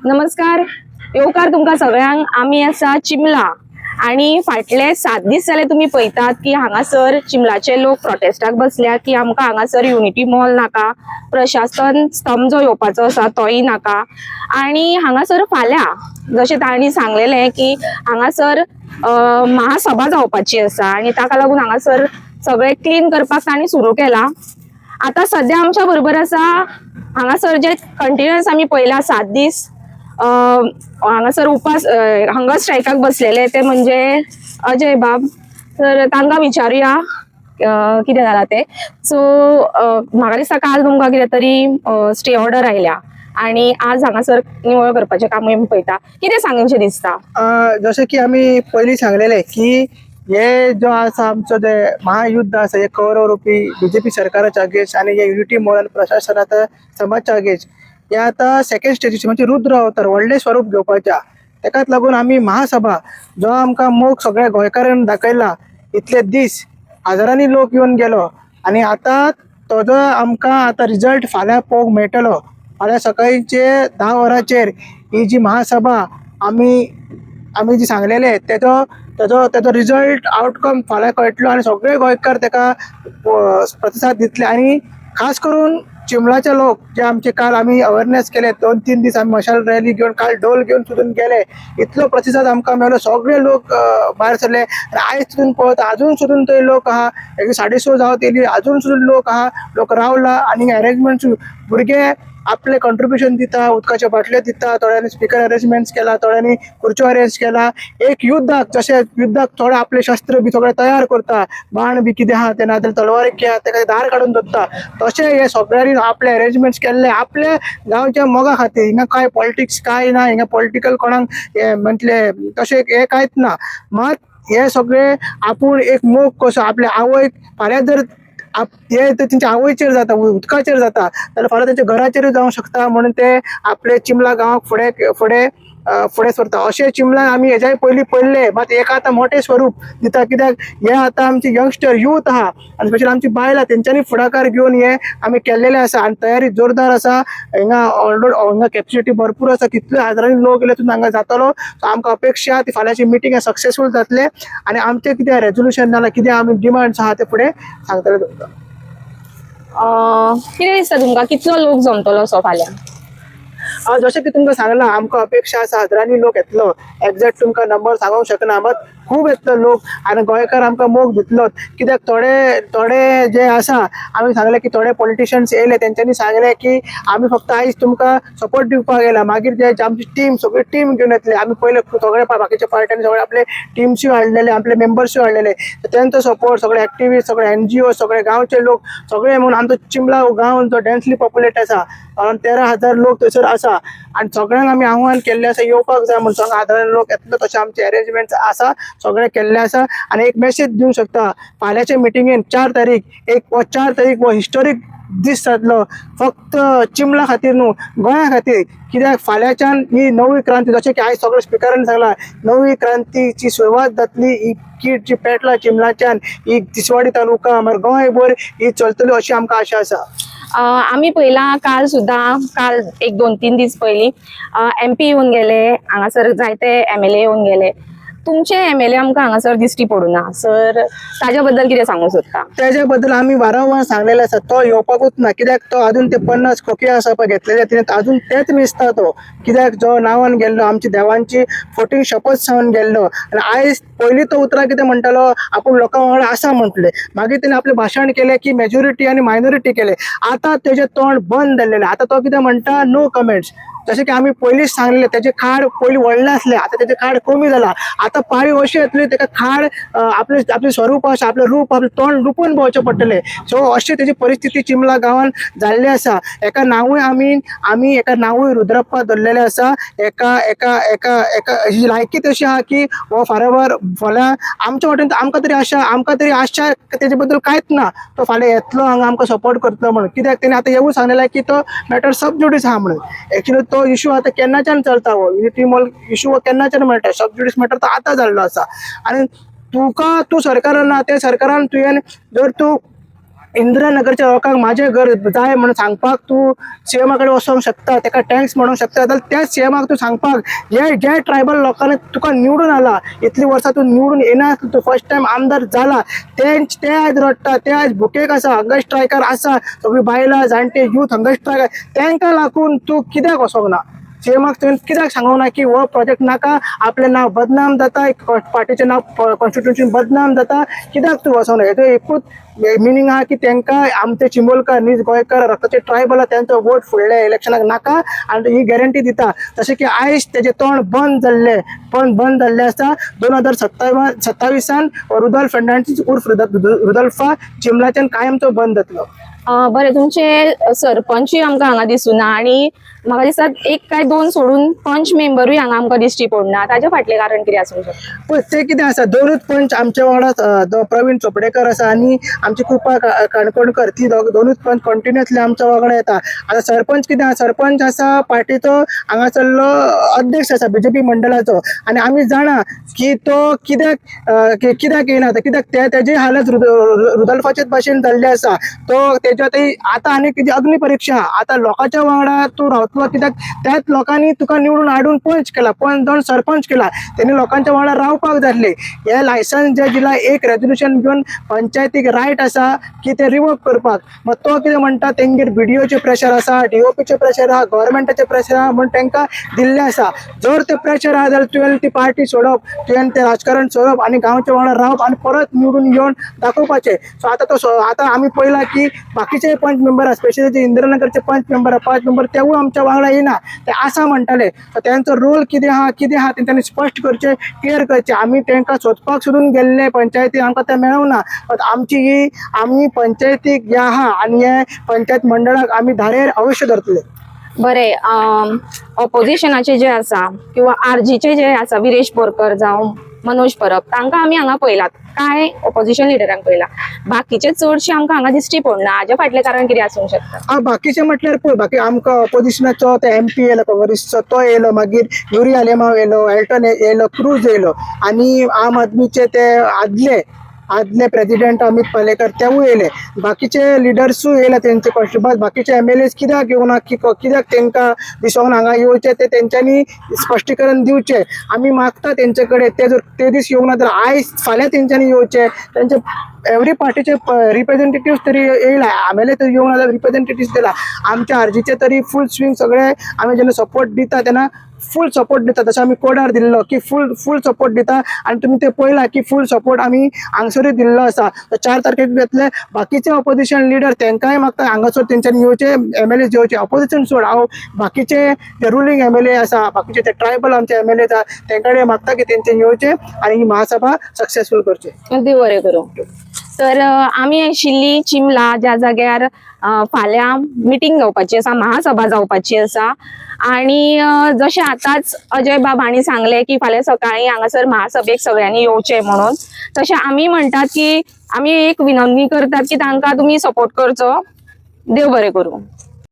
नमस्कार, येवकार तुमकां सगळ्यांक. आमी आसा चिमला आणि फाटले 7 दीस जाले तुम्ही पळयतात की हांगासर चिमलाचे लोक प्रोटेस्टाक बसल्यात की आमकां हांगासर युनिटी मॉल नाका, प्रशासन स्तंभ जो येवपाचो आसा तोय नाका. आणि हांगासर फाल्यां जशें तांणी सांगलेलें की हांगासर महासभा जावपाची आसा आणि ताका लागून हांगासर सगळे क्लीन करपाक तांणी सुरू केला. आता सध्या आमच्या बरोबर आसा हांगासर जे कंटिन्युअस आमी पळयला 7 दीस हांगासर उपास हंगर स्ट्रायकाक बसलेले ते म्हणजे अजय बाब. तर तांकां विचारुया कितें जाला ते. सो म्हाका दिसता काल तुमकां कितें तरी स्टे ऑर्डर आयल्या आणि आज हांगासर निवळ करपाचें कामूय पळयता. कितें सांगूंशें दिसता? जशें की आमी पयलीं सांगलेले की हे जो आसा आमचो जे महायुद्ध आसा हे कौरवरूपी बीजेपी सरकाराच्या अगेन्स्ट आणि हे युनिटी मॉरल प्रशासनाच्या समाजच्या अगेन्स्ट हे आता सेकंड स्टेजीचे म्हणजे रुद्र अवतार व्हडले स्वरूप घेवपाच्या. तेकाच लागून आमी महासभा जो आमकां मोग सगळ्या गोंयकारांनी दाखयला इतले दीस हजारांनी लोक येवन गेलो आणि आता तो जो आमकां आता रिजल्ट फाल्यां पळोवंक मेळटलो. फाल्यां सकाळीचे 10 वरांचेर ही जी महासभा आमी जी सांगलेले तेजो रिजल्ट आउटकम फाल्यां कळटलो आणि सगळे गोंयकार तेका प्रतिसाद दितले. आणि खास करून चिमलाचे लोक जे आमचे काल आमी अवेअरनेस केले 2-3 दीस आमी मशाल रॅली घेवन काल डोल घेवन सुद्दां गेले. इतलो प्रतिसाद आमकां मेळ्ळो. सगळे लोक भायर सरले आणि आयज सुद्दां पळत अजून सुद्दां थंय लोक आहा. 6:30 जावत येयली अजून सुद्दां लोक आहा. लोक रावला आणि अरेंजमेंट भुरगे आपले कंट्रिब्युशन दिता, उदकाचे बाटल्यो दिता, थोड्यांनी स्पीकर अरेंजमेंट्स केला, थोड्यांनी खुर्च्यो अरेंज केला. एक युद्धाक जशें युद्धाक थोडे आपले शस्त्र बी सगळे तयार करता, बाण बी कितें आहा ते नाजाल्यार तलवारी कितें आहा तेका धार काडून दवरता, तशें हे सगळ्यांनी आपले अरेंजमेंट्स केल्ले आपल्या गांवच्या मोगा खातीर. हिंगा काय पॉलिटिक्स काय ना, हिंगा पॉलिटिकल कोणाक हे म्हटले तशें हे कांयच ना. मात हे सगळे आपूण एक मोग कसो आपल्या आवयक फाल्यां जर हे तेंच्या आवयचेर जाता, उदकाचेर जाता जाल्यार फाल्यां तेंच्या घराचेर जावंक शकता. म्हणून ते आपले चिमला गांवाक फुडें सरता. अशें चिमला आमी हेज्याय पयलीं पळयल्ले. मात एक आतां मोठें स्वरूप दिता कित्याक हे आतां आमचे यंगस्टर यूथ आहा आनी स्पेशली आमची बायलां तेंच्यांनी फुडाकार घेवन हे आमी केल्लेले आसा आणि तयारी जोरदार आसा. हिंगा कॅपेसिटी भरपूर आसा. कितले हजारांनी लोक येयले सुद्दां हांगा जातलो. सो आमकां अपेक्षा ती फाल्यांची मिटींग सक्सेसफूल जातले आणि आमचे कितें रेजोल्युशन नाल्यार कितें आमी डिमांड्स आहा ते फुडें सांगतले. कितें दिसता तुमकां कितलो लोक जमतलो असो फाल्यां? जशें की तुमकां सांगलां आमकां अपेक्षा आसा हजारांनी लोक येतलो. एक्झॅक्ट तुमकां नंबर सांगूंक शकना मात खूब येतलो लोक आणि गोंयकार आमकां मोग दितलोच. कित्याक थोडे जे आसा आमी सांगले की थोडे पॉलिटिशियन्स येयले तेंच्यांनी सांगले की आमी फक्त आयज तुमकां सपोर्ट दिवपाक येयला, मागीर जे आमची टीम सगळी टीम घेवन येतले. आमी पयले सगळे बाकीच्या पार्ट्यांनी सगळे आपले टीम्सूय हाडलेले, आपले मेंबर्सूय हाडलेले. तेंचो सपोर्ट सगळे एक्टिविस्ट, सगळे NGO, सगळे गांवचे लोक सगळे म्हणून आमचो चिमला गांव जो डेन्सली पॉप्युलेट आसा 13,000 लोक थंयसर आसा आणि सगळ्यांक आमी आव्हान केल्लें आसा येवपाक जाय म्हणून. सगळे हजारांनी लोक येतलो तशें आमचे अरेंजमेंट्स आसा, सगळे केल्ले आसा. आणि एक मेसेज दिवंक शकता फाल्यांच्या मिटिंगेन 4 तारीख हो हिस्टोरीक दीस जातलो. फक्त चिमला खातीर न्हू, गोंया खातीर. कित्याक फाल्यांच्यान ही नवी क्रांती जशें की आयज सगळे स्पिकरांनी सांगला नवी क्रांतीची सुरवात जातली. ही कीट जी पेटला चिमलाच्यान ही तिसवाडी तालुका मागीर गोंयभर ही चलतली अशी आमकां आशा आसा. आम्ही पहिला काल 1-2-3 दीस पयलीं MP येवन गेले, हांगासर जायते MLA येवन गेले. तुमचे MLA आमकां हांगासर दिश्टी पडूना. सर ताज्या बद्दल कितें सांगूंक सोदता? त्याच्या बद्दल आम्ही वारंवार सांगलेले आसा तो येवपाकूच ना. कित्याक तो अजून ते 50 खोके आसा पळय घेतलेले तिणें अजून तेच मिसता तो. कित्याक जो नांवान गेल्लो आमची देवांची 14 शपथ सांगून गेल्लो आणि आयज पयलीं तो उतरां कितें म्हणटालो आपूण लोकां वांगडा आसा म्हटले. मागीर तेणें आपलें भाशण केलें की मेजॉरिटी आनी मायनॉरिटी केले. आतां तेजें तोंड बंद जाल्लेलें. आतां तो कितें म्हणटा नो कमेंट्स. जशें की आमी पयलींच सांगलेलें तेजे खाड पयलीं व्हडले आसले, आतां तेजे खाड कमी जाला. आतां पाळी अशी येतली तेका खाड आपले स्वरूप आसा, आपलें रूप, आपलें तोंड लुपून भोंवचें पडटलें. सो अशी तेजी परिस्थिती चिमला गांवान जाल्ली आसा. एका नांवूय आमी एका नांवूय रुद्रप्पा धरलेलें आसा. हेची लायकी तशी आहा की हो फाल्यां आमच्या वाटेन आमकां तरी आशा तेजे बद्दल कांयच ना. तो फाल्यां येतलो हांगा आमकां सपोर्ट करतलो म्हणून. कित्याक तेणें आतां हेवूय सांगलेलें की तो मॅटर सब ज्युडिस आहा म्हणून. एक्चुअली तो इशू आतां केन्नाच्यान चलता. हो युनिटी मॉल इशू केन्नाच्यान मेळटा. सब ज्युडिस मॅटर तो आतां जाल्लो आसा. आणि तूं सरकारान ना ते सरकारान तुवें जर तूं इंदिरानगरच्या लोकांक माझे घर जाय म्हणून सांगपाक तू सीएमाकडे वचोंक शकता, त्याका टँक्स म्हणूंक शकता, जाल्यार त्या सीएमाक तू सांगपाक जे ट्रायबल लोकांनी तुका निवडून आला, इतली वर्सां तू निवडून येना, तू फर्स्ट टाइम आमदार जाला, ते आज रडटा, ते आज भुकेक आसा, हंगर स्ट्रायकार आसा, सगळीं बायलां जाणटे यूथ हंगर स्ट्रायकार, तांकां लागून तू कित्याक वचोंक ना? सीएमाक तुवें कित्याक सांगूंक ना की हो प्रोजेक्ट नाका, आपलें नांव बदनाम जाता, पार्टीचें नांव कॉन्स्टिट्युशन बदनाम जाता, कित्याक तूं वचोंक ना? हेजो एकूच मिनींग आहा की तांकां आमचे चिंबोलकार नीज गोंयकार रक्ताचे ट्रायबल त्यांचो वोट फुडल्या इलेक्शनाक नाका, आनी ही गॅरंटी दिता. जशें की आयज तेजें तोंड बंद जाल्लें आसा. 2027 रुदल फर्नांडीस उर्फ रुदल्फा चिमलाच्यान कायमचो बंद जातलो. बरें, तुमचे सरपंचूय आमकां हांगा दिसूना आणि म्हाका दिसता एक काय दोन सोडून पंच मेंबरूय हांगा आमकां दिश्टी पडना. ताजे फाटलें कारण कितें आसूंक शकता? पण ते कितें आसा, दोनूच पंच आमच्या वांगडा प्रवीण चोपडेकर आसा आनी आमची कृपा काणकोणकर, ती दोनूच पंच कंटिन्युअसली आमच्या वांगडा येता. आतां सरपंच कितें आसा, सरपंच आसा पार्टीचो हांगासरलो अध्यक्ष आसा बीजेपी मंडळाचो, आनी आमी जाणा की तो कित्याक येना, कित्याक तेजी हालत रुदल्फाचेच भाशेन जाल्ली आसा. तो तेज्या आतां आनी कितें अग्नी परीक्षा, आतां लोकांच्या वांगडा तूं रावतलो, कित्याक त्याच लोकांनी तुका निवडून हाडून पंच केला, पंच जावन सरपंच केला, तेणी लोकांच्या वांगडा रावपाक जाल्ले. हे लायसन्स जे दिला, एक रेजोल्युशन घेवन पंचायतीक रायट आसा की ते रिवोक करपाक. मग तो कितें म्हणटा, तेंगेर बीडीओचे प्रेशर आसा, डीओपीचे प्रेशर आहा, गव्हर्मेंटाचे प्रेशर आहा म्हूण तांकां दिल्ले आसा. जर ते प्रेशर आहा जाल्यार तुवें ती पार्टी सोडप, तुवें ते राजकारण सोडप आनी गांवच्या वांगडा रावप आनी परत निवडून येवन दाखोवपाचें. सो आतां आमी पळयला की बाकीचे पंच मेंबर, स्पेशली जे इंदिरानगरचे पंच मेंबर 5 मेंबर, तेवूय आमच्या वांगडा येना, ते आसा म्हणटाले. त्यांचो रोल कितें आहा तेंच्यांनी स्पश्ट करचें, क्लियर करचें. आमी तांकां सोदपाक सोदून गेल्ले पंचायतीक, आमकां ते मेळूना. आमी पंचायतीक जे आहा आनी हे पंचायत मंडळाक आमी धारेर अवश्य धरतले. बरें, ऑपोजिशनाचे जे आसा किंवा आरजीचे जे आसा, विरेश बोरकर जावं मनोज परब, तांकां आमी हांगा पळयलात, काय ऑपोजिशन लिडरांक पळयला. बाकीचे चडशे आमकां हांगा दिश्टी पडना. हाजे फाटलें कारण कितें आसूंक शकता? बाकीचे म्हटल्यार पळय, बाकी आमकां ऑपोजिशनाचो ते MP येयलो, काँग्रेसचो तो येयलो, मागीर युरी आलेमाव येयलो, एल्टन येयलो, क्रूज येयलो, आनी आम आदमीचे ते आदले प्रेसिडेंट अमित पालेकर तेवूय येयले. बाकीचे लिडर्सूय येयले, तेंचे कॉन्स्टिट्युएंसी, बाकीचे MLAs कित्याक येवना, कित्याक तांकां दिसोन हांगा येवचें, ते तेंच्यांनी स्पश्टीकरण दिवचें. आमी मागता तेंचे कडेन, ते जर ते दीस येवना जाल्यार आयज फाल्यां तेंच्यांनी येवचें. तेंचे एवरी पार्टीचे रिप्रेझेंटेटिव्ह तरी येयला, MLA तरी येवना जाल्यार रिप्रेझेंटेटिव्ह दिला. आमच्या आरजीचे तरी फूल स्विंग सगळे आमी जेन्ना सपोर्ट दिता तेन्ना फूल सपोर्ट दिता. जसं आमी कोडार दिल्लो की फूल सपोर्ट दिता, आनी तुमी ते पळयला की फूल सपोर्ट आमी हांगसरूय दिल्लो आसा. 4 तारखेक घेतले. बाकीचे ऑपोजिशन लिडर तांकांय मागता हांगासर तेंच्यांनी येवचे, MLAs येवचे. ऑपोजिशन सोड, हांव बाकीचे जे रुलींग MLA आसा, बाकीचे ते ट्रायबल आमचे MLA आसा, तांकां मागता की तेंचे येवचे आनी ही महासभा सक्सेसफूल करची. देव बरें करूं. तर आमी आशिल्ली चिमला, ज्या जाग्यार फाल्यां मिटींग जावपाची आसा, महासभा जावपाची आसा. आणि जशें आतांच अजय बाब हांणी सांगले की फाल्यां सकाळीं हांगासर महासभेक सगळ्यांनी येवचें म्हणून, तशें आमी म्हणटात की आमी एक विनवणी करतात की तांकां तुमी सपोर्ट करचो. देव बरें करूं.